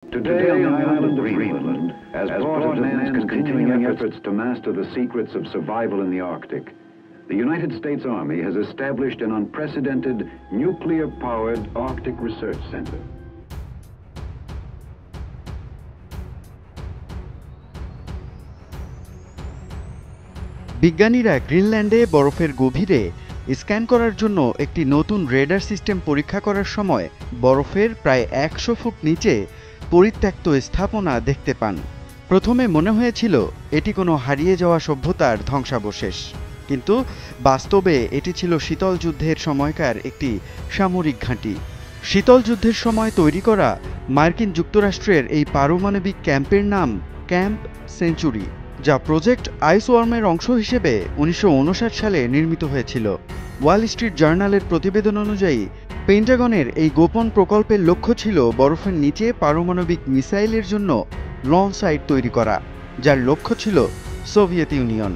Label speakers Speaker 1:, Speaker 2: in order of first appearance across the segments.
Speaker 1: Today on the island of Greenland, as part of man's continuing efforts to master the secrets of survival in the Arctic, the United States Army has established an unprecedented nuclear-powered Arctic Research Center.
Speaker 2: বিজ্ঞানীরা গ্রিনল্যান্ডে বরফের গভীরে scan করার জন্য একটি নতুন radar system পরীক্ষা করার সময় বরফের প্রায় 100 ফুট নিচে পরিত্যক্ত স্থাপনা দেখতে পান। প্রথমে মনে হয়েছিল এটি কোনো হারিয়ে যাওয়া সভ্যতার ধ্বংসাবশেষ, কিন্তু বাস্তবে এটি ছিল শীতল যুদ্ধের সময়কার একটি সামরিক ঘাঁটি। শীতল যুদ্ধের সময় তৈরি করা মার্কিন যুক্তরাষ্ট্রের এই পারমাণবিক ক্যাম্পের নাম ক্যাম্প সেঞ্চুরি, যা প্রজেক্ট আইসওয়ার্মের অংশ হিসেবে 1959 সালে নির্মিত হয়েছিল। ওয়াল স্ট্রিট জার্নালের প্রতিবেদন অনুযায়ী পেন্টাগনের এই গোপন প্রকল্পের লক্ষ্য ছিল বরফের নিচে পারমাণবিক মিসাইলের জন্য লঞ্চ সাইট তৈরি করা, যার লক্ষ্য ছিল সোভিয়েত ইউনিয়ন।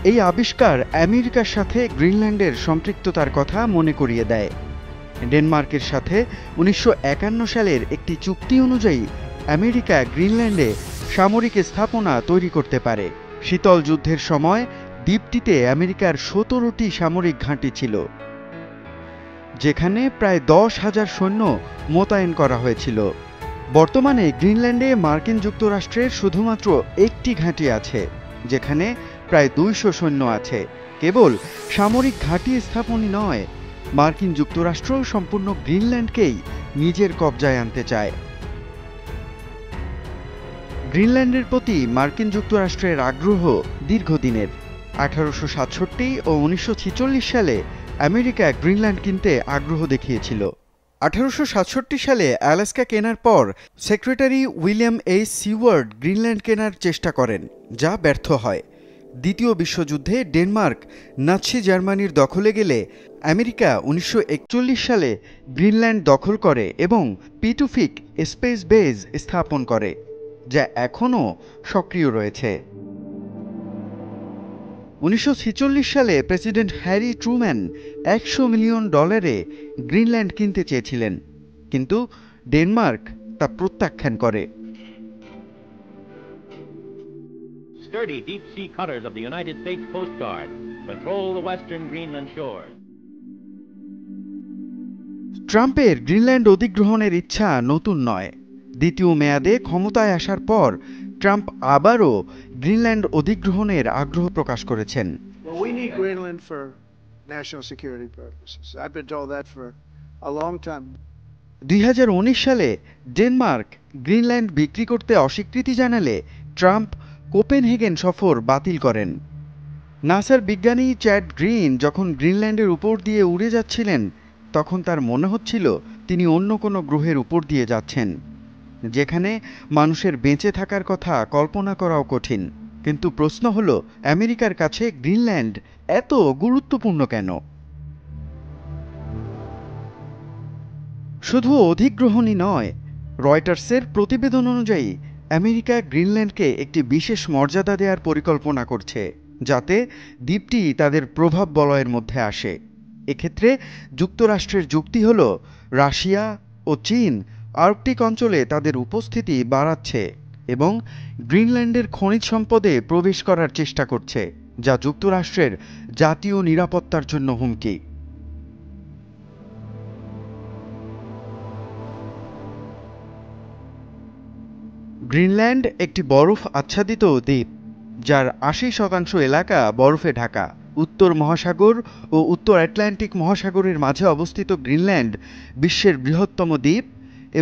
Speaker 2: এই আবিষ্কার আমেরিকার সাথে গ্রিনল্যান্ডের সম্পৃক্ততার কথা মনে করিয়ে দেয়। ডেনমার্কের সাথে 1951 সালের একটি চুক্তি অনুযায়ী আমেরিকা গ্রিনল্যান্ডে সামরিক স্থাপনা তৈরি করতে পারে। শীতল যুদ্ধের সময় দ্বীপটিতে আমেরিকার 17টি সামরিক ঘাঁটি ছিল, যেখানে প্রায় 10,000 সৈন্য মোতায়েন করা হয়েছিল। বর্তমানে গ্রিনল্যান্ডে মার্কিন যুক্তরাষ্ট্রের শুধুমাত্র একটি ঘাঁটি আছে, যেখানে প্রায় 200 সৈন্য আছে। কেবল সামরিক ঘাঁটি স্থাপনই নয়, মার্কিন যুক্তরাষ্ট্র সম্পূর্ণ গ্রিনল্যান্ডকেই নিজের কবজায় আনতে চায়। গ্রিনল্যান্ডের প্রতি মার্কিন যুক্তরাষ্ট্রের আগ্রহ দীর্ঘদিনের। 1867 ও 1946 সালে আমেরিকা গ্রিনল্যান্ড কিনতে আগ্রহ দেখিয়েছিল। 1867 সালে আলাস্কা কেনার পর secretary William H Seward Greenland কেনার চেষ্টা করেন, যা ব্যর্থ হয়। দ্বিতীয় বিশ্বযুদ্ধে ডেনমার্ক নাৎসি জার্মানির দখলে গেলে আমেরিকা 1941 সালে গ্রিনল্যান্ড দখল করে এবং পিটুফিক স্পেস বেজ স্থাপন করে, যা এখনও সক্রিয় রয়েছে। 1946 সালে president Harry Truman $100 million Greenland কিনতে চেয়েছিলেন, কিন্তু ডেনমার্ক তা প্রত্যাখ্যান করে।
Speaker 3: Sturdy deep-sea cutters of the United States Coast Guard patrol the western Greenland shores.
Speaker 2: ট্রাম্পের গ্রিনল্যান্ড অধিগ্রহণের ইচ্ছা নতুন নয়। দ্বিতীয় মেয়াদে ক্ষমতায় আসার পর ট্রাম্প আবারও গ্রিনল্যান্ড অধিগ্রহণের আগ্রহ প্রকাশ করেছেন।
Speaker 4: Well, we need Greenland for national security purposes. I've been told that for a long time.
Speaker 2: 2019 সালে ডেনমার্ক গ্রিনল্যান্ড বিক্রি করতে অস্বীকৃতি জানালে ট্রাম্প কোপেনহেগেন সফর বাতিল করেন। নাসার বিজ্ঞানী চ্যাড গ্রিন যখন গ্রিনল্যান্ডের উপর দিয়ে উড়ে যাচ্ছিলেন, তখন তার মনে হচ্ছিল তিনি অন্য কোনো গ্রহের উপর দিয়ে যাচ্ছেন, যেখানে মানুষের বেঁচে থাকার কথা কল্পনা করাও কঠিন। কিন্তু প্রশ্ন হলো, আমেরিকার কাছে গ্রিনল্যান্ড এত গুরুত্বপূর্ণ কেন? শুধু অধিগ্রহণই নয়, রয়টার্সের প্রতিবেদন অনুযায়ী আমেরিকা গ্রিনল্যান্ডকে একটি বিশেষ মর্যাদা দেওয়ার পরিকল্পনা করছে, যাতে দ্বীপটি তাদের প্রভাব বলয়ের মধ্যে আসে। এক্ষেত্রে যুক্তরাষ্ট্রের যুক্তি হল, রাশিয়া ও চীন আর্কটিক অঞ্চলে তাদের উপস্থিতি বাড়াচ্ছে এবং গ্রিনল্যান্ডের খনিজ সম্পদে প্রবেশ করার চেষ্টা করছে, যা যুক্তরাষ্ট্রের জাতীয় নিরাপত্তার জন্য হুমকি। গ্রিনল্যান্ড একটি বরফ আচ্ছাদিত দ্বীপ, যার 80% এলাকা বরফে ঢাকা। উত্তর মহাসাগর ও উত্তর আটলান্টিক মহাসাগরের মাঝে অবস্থিত গ্রিনল্যান্ড বিশ্বের বৃহত্তম দ্বীপ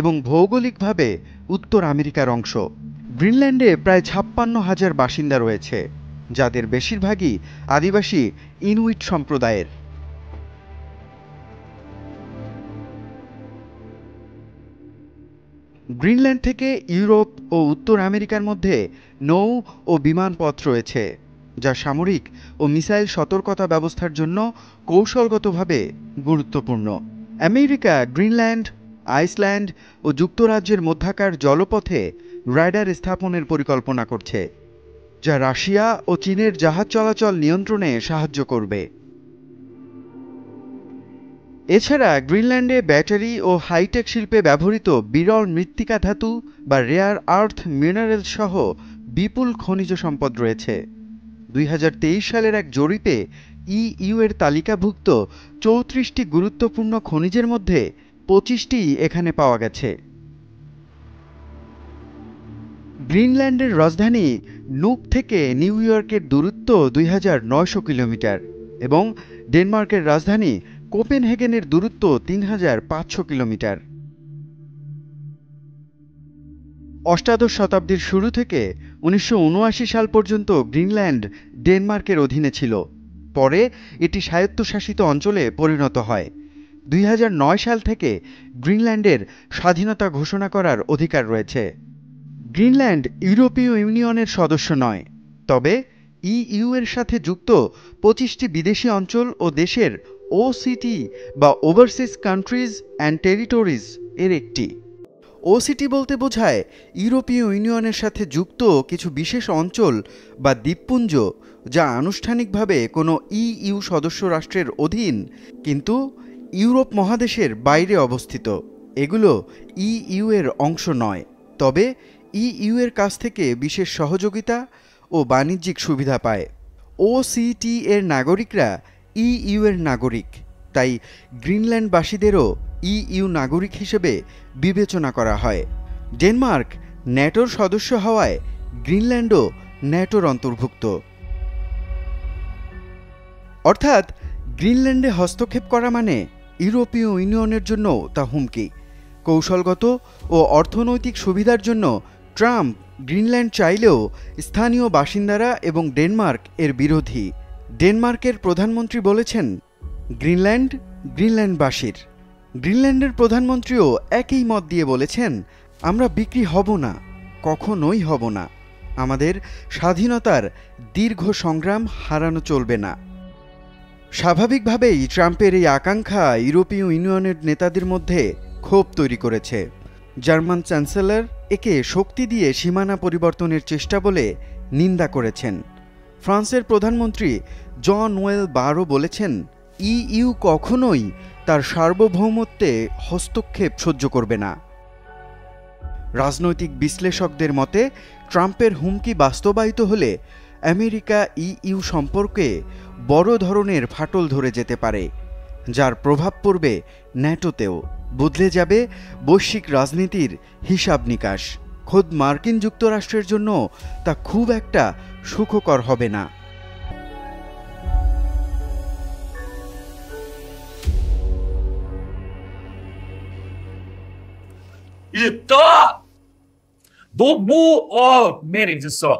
Speaker 2: এবং ভৌগোলিকভাবে উত্তর আমেরিকার অংশ। গ্রিনল্যান্ডে প্রায় 56,000 বাসিন্দা রয়েছে, যাদের বেশিরভাগই আদিবাসী ইনুইট সম্প্রদায়ের। গ্রিনল্যান্ড থেকে ইউরোপ ও উত্তর আমেরিকার মধ্যে নৌ ও বিমান পথ রয়েছে, যা সামরিক ও মিসাইল সতর্কতা ব্যবস্থার জন্য কৌশলগতভাবে গুরুত্বপূর্ণ। আমেরিকা গ্রিনল্যান্ড, আইসল্যান্ড ও যুক্তরাজ্যের মধ্যাকার জলপথে রাডার স্থাপনের পরিকল্পনা করছে। যা রাশিয়া ও চীনের জাহাজ চলাচল নিয়ন্ত্রণে সাহায্য করবে। এছাড়া গ্রিনল্যান্ডে ব্যাটারি ও হাইটেক শিল্পে ব্যবহৃত বিরল মৃত্তিকা ধাতু বা রেয়ার আর্থ মিনারেল সহ বিপুল খনিজ সম্পদ রয়েছে। 2023 সালের এক জরিপে ইইউ এর তালিকাভুক্ত 34টি গুরুত্বপূর্ণ খনিজের মধ্যে 25টি এখানে পাওয়া গেছে। গ্রিনল্যান্ডের রাজধানী নুক থেকে নিউ ইয়র্কের দূরত্ব 2900 কিলোমিটার এবং ডেনমার্কের রাজধানী কোপেনহেগেনের দূরত্ব 3500 কিলোমিটার। অষ্টাদশ শতাব্দীর শুরু থেকে 1979 সাল পর্যন্ত গ্রিনল্যান্ড ডেনমার্কের অধীনে ছিল। পরে এটি স্বায়ত্তশাসিত অঞ্চলে পরিণত হয়। 2009 সাল থেকে গ্রিনল্যান্ডের স্বাধীনতা ঘোষণা করার অধিকার রয়েছে। গ্রিনল্যান্ড ইউরোপীয় ইউনিয়নের সদস্য নয়, তবে ইইউ এর সাথে যুক্ত 25টি বিদেশি অঞ্চল ও দেশের ওসিটি বা ওভারসিজ কান্ট্রিজ অ্যান্ড টেরিটরিজ এর একটি। ওসিটি বলতে বোঝায় ইউরোপীয় ইউনিয়নের সাথে যুক্ত কিছু বিশেষ অঞ্চল বা দ্বীপপুঞ্জ যা আনুষ্ঠানিকভাবে কোনো ইইউ সদস্য রাষ্ট্রের অধীন কিন্তু ইউরোপ মহাদেশের বাইরে অবস্থিত। এগুলো ইইউ এর অংশ নয়, তবে ইইউ এর কাছ থেকে বিশেষ সহযোগিতা ও বাণিজ্যিক সুবিধা পায়। ওসিটি এর নাগরিকরা ইইউ এর নাগরিক, তাই গ্রিনল্যান্ডবাসীদেরও ইইউ নাগরিক হিসেবে বিবেচনা করা হয়। ডেনমার্ক ন্যাটোর সদস্য হওয়ায় গ্রিনল্যান্ডও ন্যাটোর অন্তর্ভুক্ত। অর্থাৎ গ্রিনল্যান্ডে হস্তক্ষেপ করা মানে ইউরোপীয় ইউনিয়নের জন্য তা হুমকি। কৌশলগত ও অর্থনৈতিক সুবিধার জন্য ট্রাম্প গ্রিনল্যান্ড চাইলেও স্থানীয় বাসিন্দারা এবং ডেনমার্ক এর বিরোধী। ডেনমার্কের প্রধানমন্ত্রী বলেছেন, গ্রিনল্যান্ড গ্রিনল্যান্ডবাসীর। গ্রিনল্যান্ডের প্রধানমন্ত্রীও একই মত দিয়ে বলেছেন, আমরা বিক্রি হব না, কখনোই হব না। আমাদের স্বাধীনতার দীর্ঘ সংগ্রাম হারানো চলবে না। স্বাভাবিকভাবেই ট্রাম্পের এই আকাঙ্ক্ষা ইউরোপীয় ইউনিয়নের নেতাদের মধ্যে ক্ষোভ তৈরি করেছে। জার্মান চ্যান্সেলর একে শক্তি দিয়ে সীমানা পরিবর্তনের চেষ্টা বলে নিন্দা করেছেন। ফ্রান্সের প্রধানমন্ত্রী জন ওয়েল বারও বলেছেন, ইইউ কখনোই তার সার্বভৌমত্বে হস্তক্ষেপ সহ্য করবে না। রাজনৈতিক বিশ্লেষকদের মতে ট্রাম্পের হুমকি বাস্তবায়িত হলে আমেরিকা ইইউ সম্পর্কে বড় ধরনের ফাটল ধরে যেতে পারে, যার প্রভাব পড়বে ন্যাটোতেও। বদলে যাবে বৈশ্বিক রাজনীতির হিসাব নিকাশ। খোদ মার্কিন যুক্তরাষ্ট্রের জন্য তা খুব একটা সুখকর হবে না।
Speaker 5: 너무 메리졌어.